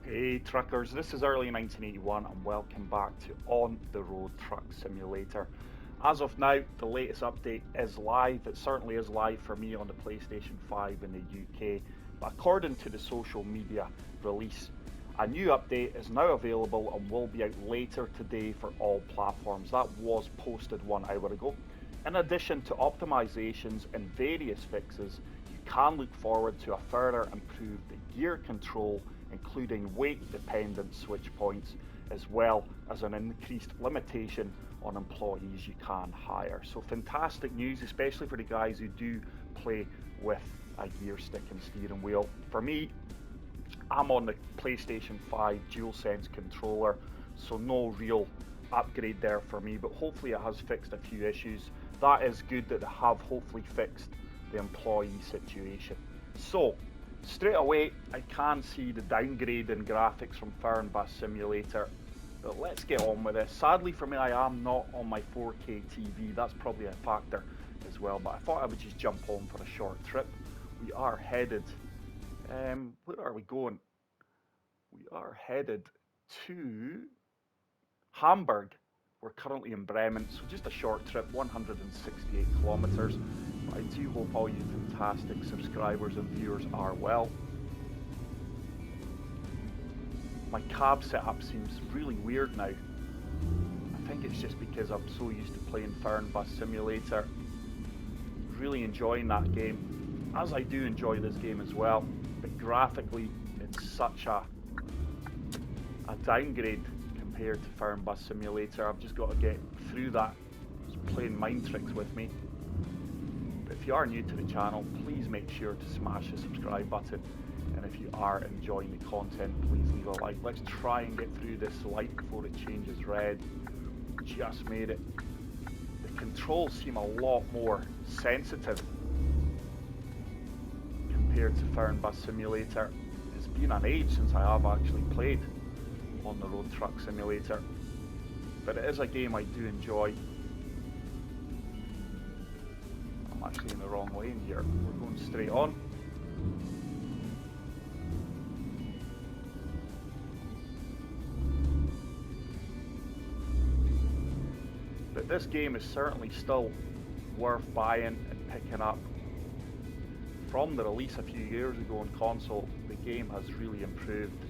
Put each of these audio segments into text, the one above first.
Hey truckers, this is early 1981 and welcome back to On the Road Truck Simulator. As of now, the latest update is live. It certainly is live for me on the PlayStation 5 in the UK, but according to the social media release, a new update is now available and will be out later today for all platforms. That was posted 1 hour ago. In addition to optimizations and various fixes, you can look forward to a further improved gear control, including weight-dependent switch points, as well as an increased limitation on employees you can hire. So fantastic news, especially for the guys who do play with a gear stick and steering wheel. For me, I'm on the PlayStation 5 DualSense controller, so no real upgrade there for me, but hopefully it has fixed a few issues. That is good that they have hopefully fixed the employee situation. So, straight away, I can see the downgrade in graphics from Fire Bus Simulator, but let's get on with this. Sadly for me, I am not on my 4K TV. That's probably a factor as well, but I thought I would just jump on for a short trip. We are headed, where are we going? We are headed to Hamburg. We're currently in Bremen, so just a short trip, 168 kilometers. But I do hope all you fantastic subscribers and viewers are well. My cab setup seems really weird now. I think it's just because I'm so used to playing Fire and Bus Simulator. Really enjoying that game, as I do enjoy this game as well. But graphically, it's such a downgrade compared to Fire and Bus Simulator. I've just got to get through that. It's playing mind tricks with me. But if you are new to the channel, please make sure to smash the subscribe button. And if you are enjoying the content, please leave a like. Let's try and get through this light before it changes red. Just made it. The controls seem a lot more sensitive compared to Fire and Bus Simulator. It's been an age since I have actually played On the Road Truck Simulator, but it is a game I do enjoy. I'm actually in the wrong lane here. We're going straight on. But this game is certainly still worth buying and picking up. From the release a few years ago on console, the game has really improved.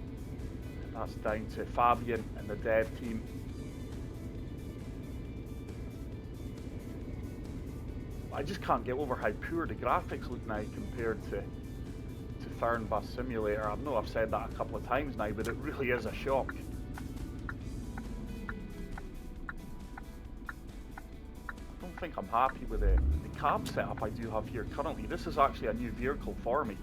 That's down to Fabian and the dev team. I just can't get over how poor the graphics look now compared to Fire and Bus Simulator. I know I've said that a couple of times now, but it really is a shock. I don't think I'm happy with the cab setup I do have here currently. This is actually a new vehicle for me.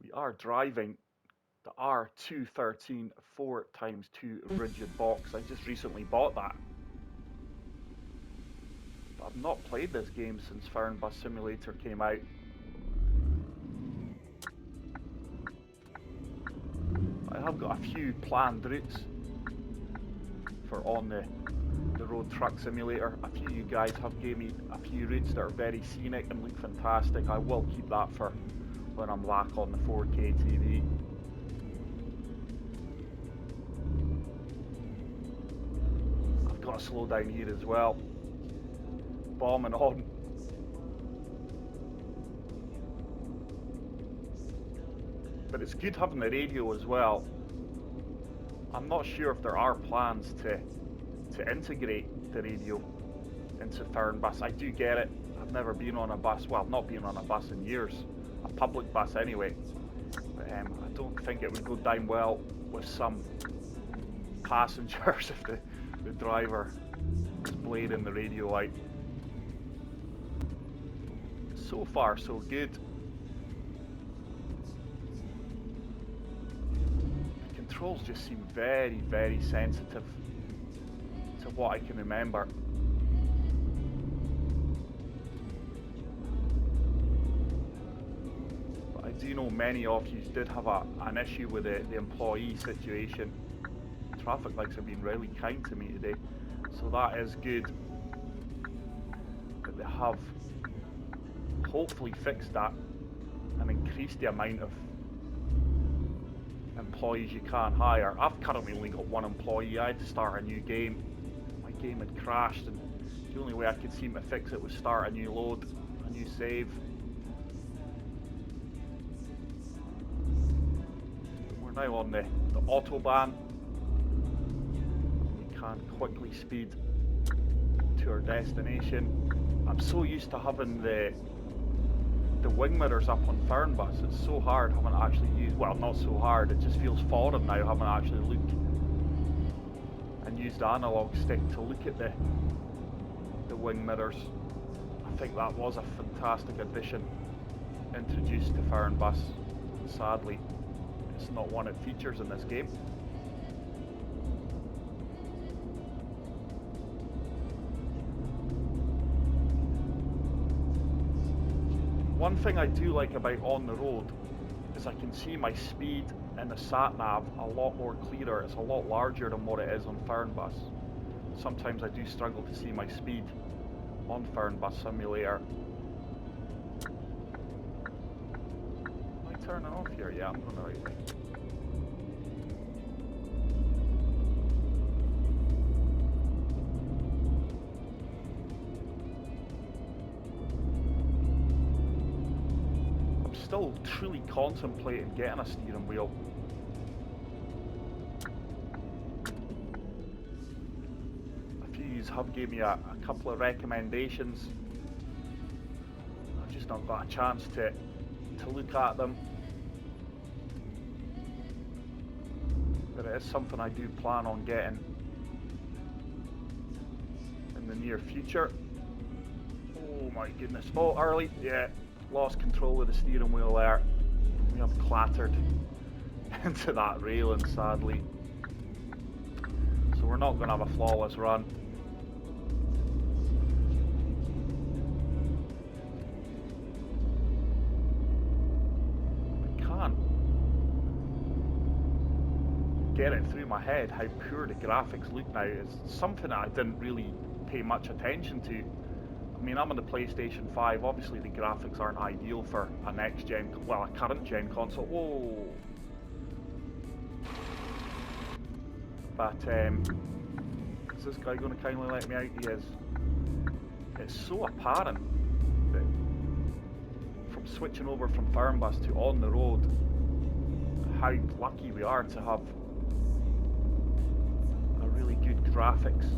We are driving the R213 4x2 rigid box. I just recently bought that. But I've not played this game since Fire and Bus Simulator came out. I have got a few planned routes for On the Road Truck Simulator. A few of you guys have gave me a few routes that are very scenic and look fantastic. I will keep that for when I'm back on the 4K TV. I've got to slow down here as well. Bombing on. But it's good having the radio as well. I'm not sure if there are plans to integrate the radio into Fire and Bus. I do get it. I've never been on a bus. Well, I've not been on a bus in years. A public bus anyway. But I don't think it would go down well with some passengers if the driver is blading the radio out. So far, so good. The controls just seem very, very sensitive to what I can remember. But I do know many of you did have an issue with the employee situation. Traffic lights have been really kind to me today, so that is good that they have hopefully fix that and increase the amount of employees you can hire. I've currently only got one employee. I had to start a new game. My game had crashed, and the only way I could seem to fix it was start a new load, a new save. We're now on the autobahn. We can quickly speed to our destination. I'm so used to having the wing mirrors up on Fernbus. It's so hard having to actually use, well, not so hard, it just feels foreign now having to actually look and use the analog stick to look at the wing mirrors. I think that was a fantastic addition introduced to Fernbus. Sadly, it's not one it features in this game. One thing I do like about on the road is I can see my speed in the sat-nav a lot more clearer. It's a lot larger than what it is on Fernbus. Sometimes I do struggle to see my speed on Fernbus Simulator. Am I turning off here? Yeah, I'm going the right way. Still truly contemplating getting a steering wheel. A few of you have gave me a couple of recommendations. I've just not got a chance to look at them. But it is something I do plan on getting in the near future. Oh my goodness. Oh, early. Yeah. Lost control of the steering wheel there. We have clattered into that railing, sadly. So we're not going to have a flawless run. I can't get it through my head how poor the graphics look now. It's something that I didn't really pay much attention to. I mean, I'm on the PlayStation 5, obviously the graphics aren't ideal for a next-gen, well, a current-gen console. Whoa! But, is this guy going to kindly let me out? He is. It's so apparent that from switching over from Fernbus to on the road, how lucky we are to have a really good graphics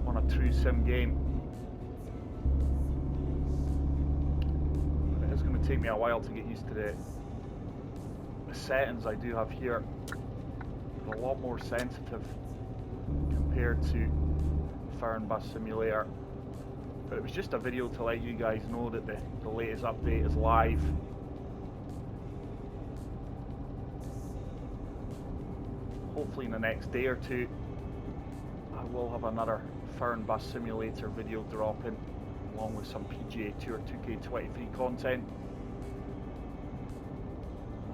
on a true sim game. It's going to take me a while to get used to the settings I do have here. They're a lot more sensitive compared to Fernbus Simulator. But it was just a video to let you guys know that the latest update is live. Hopefully in the next day or two I will have another Fernbus Simulator video dropping, along with some PGA Tour 2K23 content.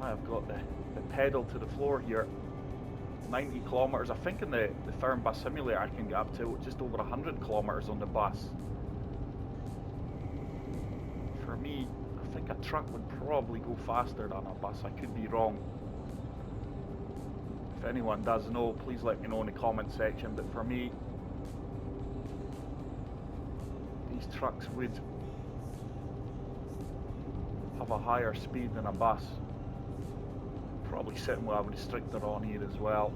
I've got the pedal to the floor here. 90 kilometers. I think in the Fernbus Simulator I can get up to just over 100 kilometers on the bus. For me, I think a truck would probably go faster than a bus. I could be wrong. If anyone does know, please let me know in the comment section. But for me, these trucks would have a higher speed than a bus. Probably sitting with a restrictor on here as well.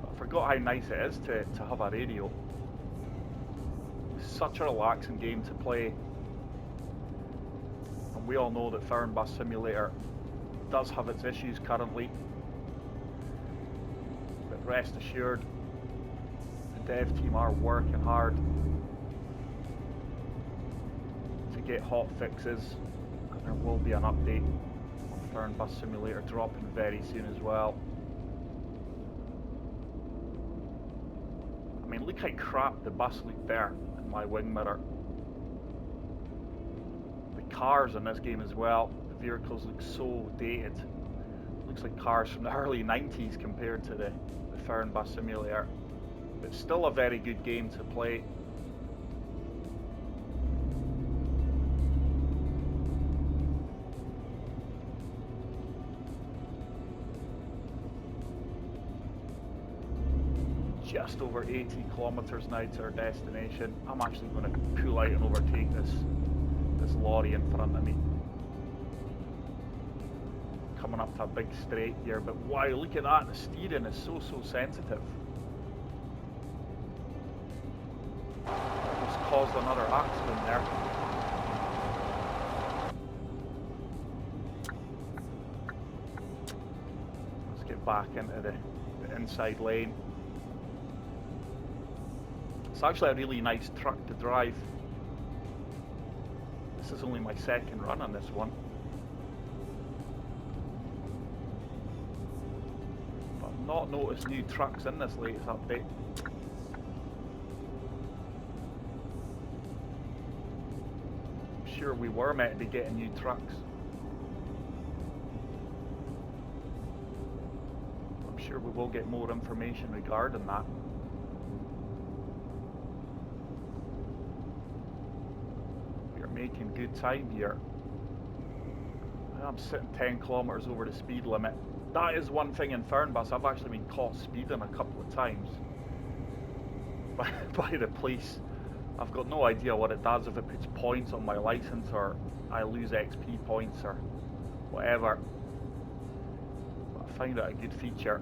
I forgot how nice it is to have a radio. It's such a relaxing game to play. And we all know that Fernbus Simulator does have its issues currently. But rest assured, the dev team are working hard to get hot fixes, and there will be an update on Fernbus Simulator dropping very soon as well. I mean, look how crap the bus looked there in my wing mirror. The cars in this game as well, vehicles look so dated. Looks like cars from the early 90s compared to the Fernbus Simulator. But still a very good game to play. Just over 80 kilometers now to our destination. I'm actually going to pull out and overtake this lorry in front of me. Coming up to a big straight here, but wow, look at that, the steering is so sensitive. Almost caused another accident there. Let's get back into the inside lane. It's actually a really nice truck to drive. This is only my second run on this one. But I've not noticed new trucks in this latest update. I'm sure we were meant to be getting new trucks. I'm sure we will get more information regarding that. Making good time here. I'm sitting 10 kilometers over the speed limit. That is one thing in Fernbus. I've actually been caught speeding a couple of times by the police. I've got no idea what it does, if it puts points on my license or I lose XP points or whatever. But I find it a good feature.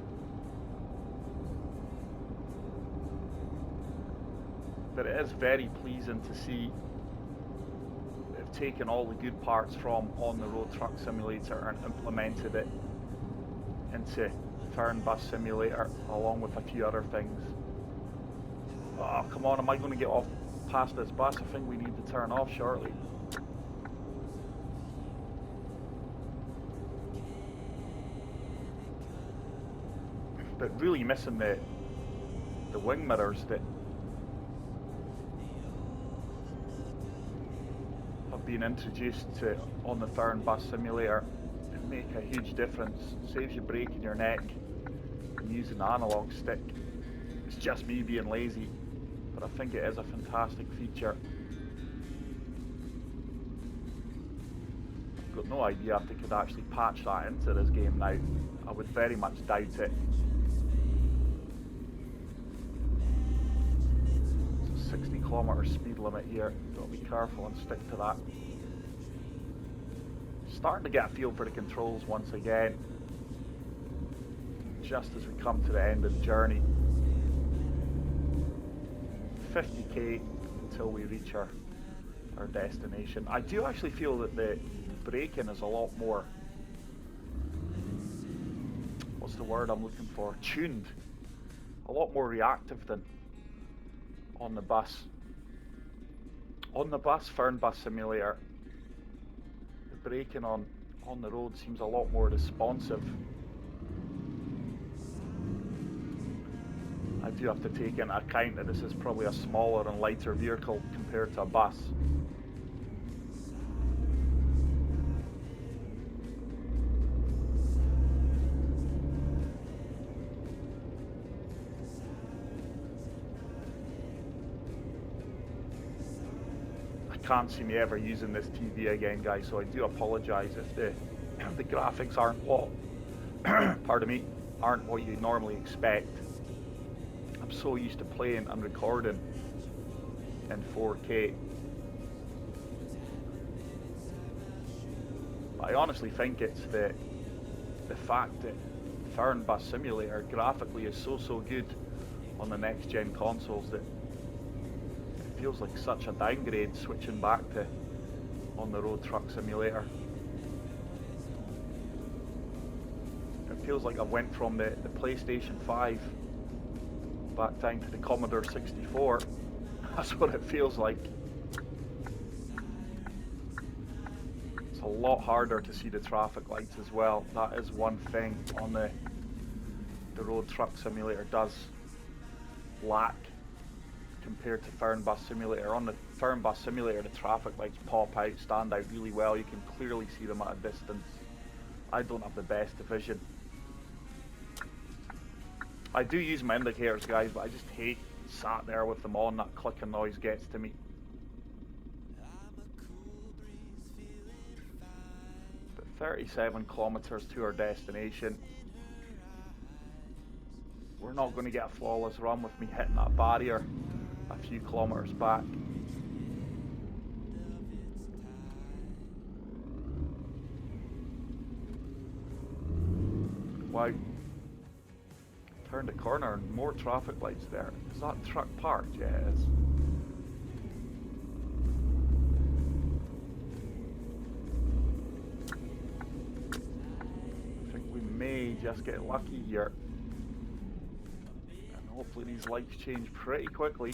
But it is very pleasing to see taken all the good parts from On the Road Truck Simulator and implemented it into Fernbus Simulator along with a few other things. Oh, come on, am I going to get off past this bus? I think we need to turn off shortly. But really missing the wing mirrors that being introduced to on the Fernbus Simulator. It make a huge difference. Saves you breaking your neck and using the analog stick. It's just me being lazy, but I think it is a fantastic feature. I've got no idea if they could actually patch that into this game now. I would very much doubt it. 60 kilometer speed limit here. Got to be careful and stick to that. Starting to get a feel for the controls once again. Just as we come to the end of the journey. 50k until we reach our destination. I do actually feel that the braking is a lot more, what's the word I'm looking for? Tuned. A lot more reactive than on the bus. On the bus, Fernbus Simulator, the braking on the road seems a lot more responsive. I do have to take into account that this is probably a smaller and lighter vehicle compared to a bus. Can't see me ever using this TV again, guys, so I do apologise if the graphics aren't what pardon me, aren't what you normally expect. I'm so used to playing and recording in 4K. But I honestly think it's the fact that Fernbus Simulator graphically is so good on the next gen consoles that feels like such a downgrade switching back to On the Road Truck Simulator. It feels like I went from the PlayStation 5 back down to the Commodore 64. That's what it feels like. It's a lot harder to see the traffic lights as well. That is one thing on the Road Truck Simulator does lack compared to Fernbus Simulator. On the Fernbus Simulator, the traffic lights pop out, stand out really well. You can clearly see them at a distance. I don't have the best vision. I do use my indicators, guys, but I just hate sat there with them on. That clicking noise gets to me. But 37 kilometers to our destination. We're not going to get a flawless run with me hitting that barrier a few kilometers back. Wow. Turned a corner and more traffic lights there. Is that truck parked? Yeah, it is. I think we may just get lucky here. And hopefully these lights change pretty quickly.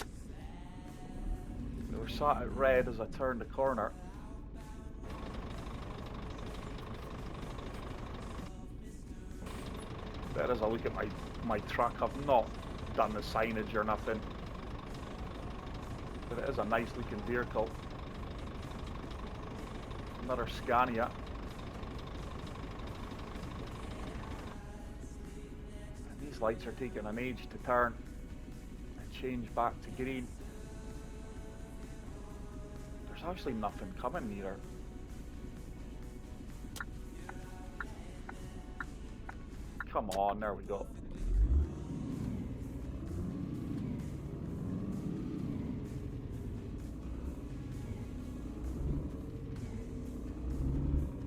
They were sat at red as I turned the corner. There is a look at my truck. I've not done the signage or nothing, but it is a nice looking vehicle. Another Scania. And these lights are taking an age to turn and change back to green. There's actually nothing coming either. Come on, there we go.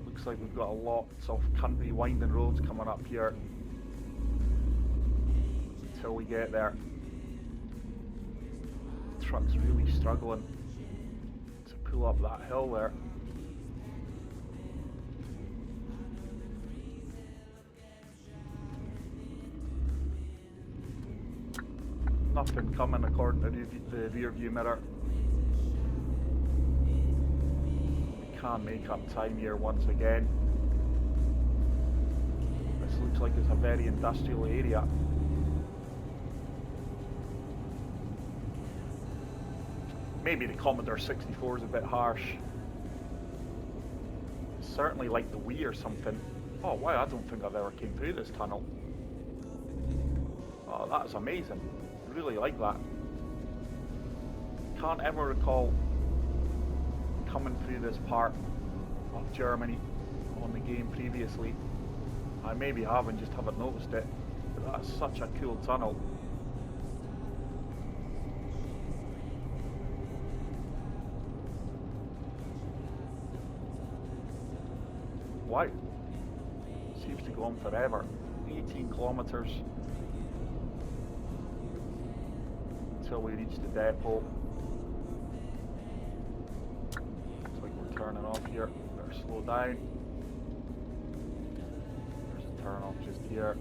Looks like we've got lots of country winding roads coming up here until we get there. The truck's really struggling to pull up that hill there. Nothing coming according to the rear view mirror. We can't make up time here once again. This looks like it's a very industrial area. Maybe the Commodore 64 is a bit harsh. Certainly like the Wii or something. Oh wow, I don't think I've ever came through this tunnel. Oh, that is amazing. Really like that. Can't ever recall coming through this part of Germany on the game previously. I maybe have and just haven't noticed it, but that's such a cool tunnel. Wow, seems to go on forever. 18 kilometers until we reach the depot. Looks like we're turning off here. Better slow down. There's a turn off just here.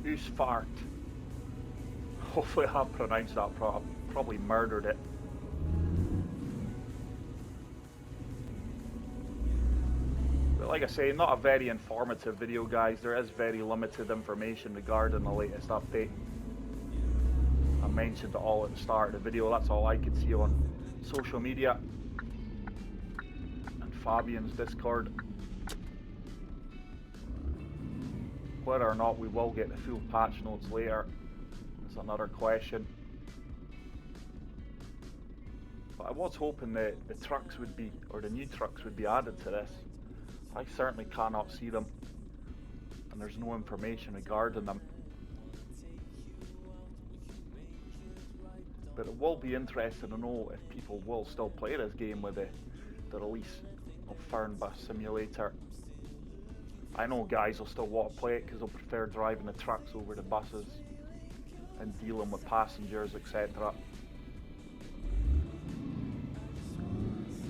Usfart. Hopefully I pronounced that probably murdered it. Like I say, not a very informative video, guys. There is very limited information regarding the latest update. I mentioned it all at the start of the video. That's all I could see on social media and Fabian's Discord. Whether or not we will get the full patch notes later is another question. But I was hoping that the trucks would be, or the new trucks would be added to this. I certainly cannot see them, and there's no information regarding them. But it will be interesting to know if people will still play this game with the release of Fernbus Simulator. I know guys will still want to play it because they'll prefer driving the trucks over the buses and dealing with passengers, etc.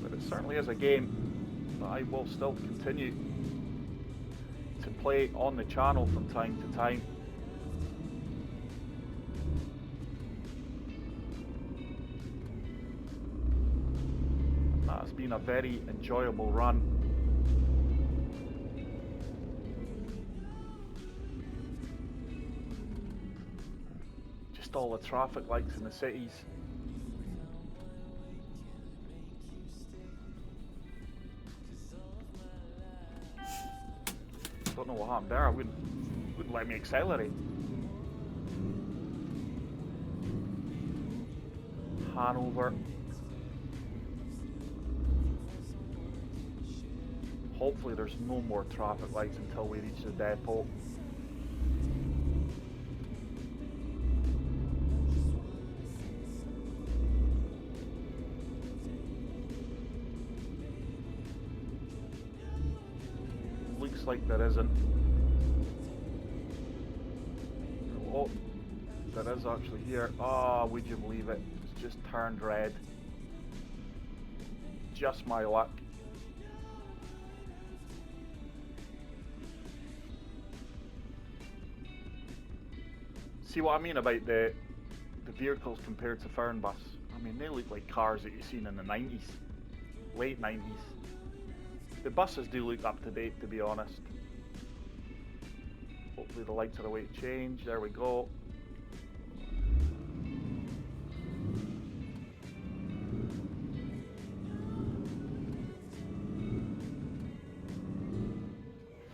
But it certainly is a game that I will still continue to play on the channel from time to time. And that has been a very enjoyable run. fixed all the traffic lights in the cities. Don't know what happened there. I wouldn't let me accelerate. Hanover. Hopefully there's no more traffic lights until we reach the depot. Looks like there isn't. Oh, there is actually here. Ah, would you believe it? It's just turned red. Just my luck. See what I mean about the vehicles compared to Fernbus? I mean, they look like cars that you've seen in the 90s, late 90s. The buses do look up to date, to be honest. Hopefully the lights are away to change. There we go.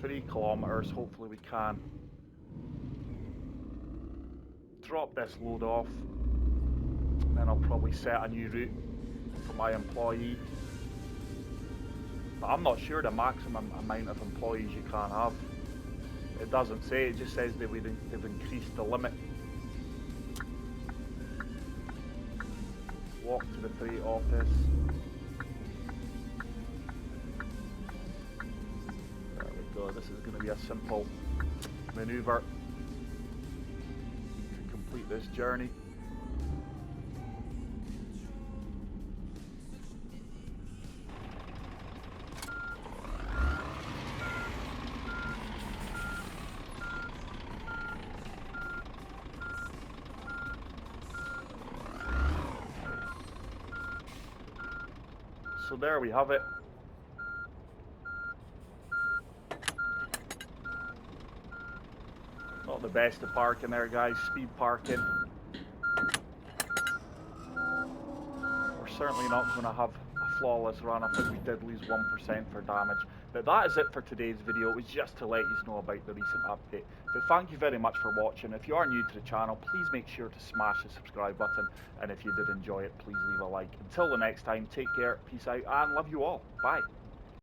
Three kilometers, hopefully we can drop this load off, and then I'll probably set a new route for my employee. But I'm not sure the maximum amount of employees you can have. It doesn't say, it just says that they've increased the limit. Walk to the freight office. There we go, this is going to be a simple manoeuvre to complete this journey. So there we have it. Not the best of parking there, guys. Speed parking. We're certainly not going to have a flawless run. I think we did lose 1% for damage. But that is it for today's video. It was just to let you know about the recent update. But thank you very much for watching. If you are new to the channel, please make sure to smash the subscribe button. And if you did enjoy it, please leave a like. Until the next time, take care, peace out, and love you all. Bye.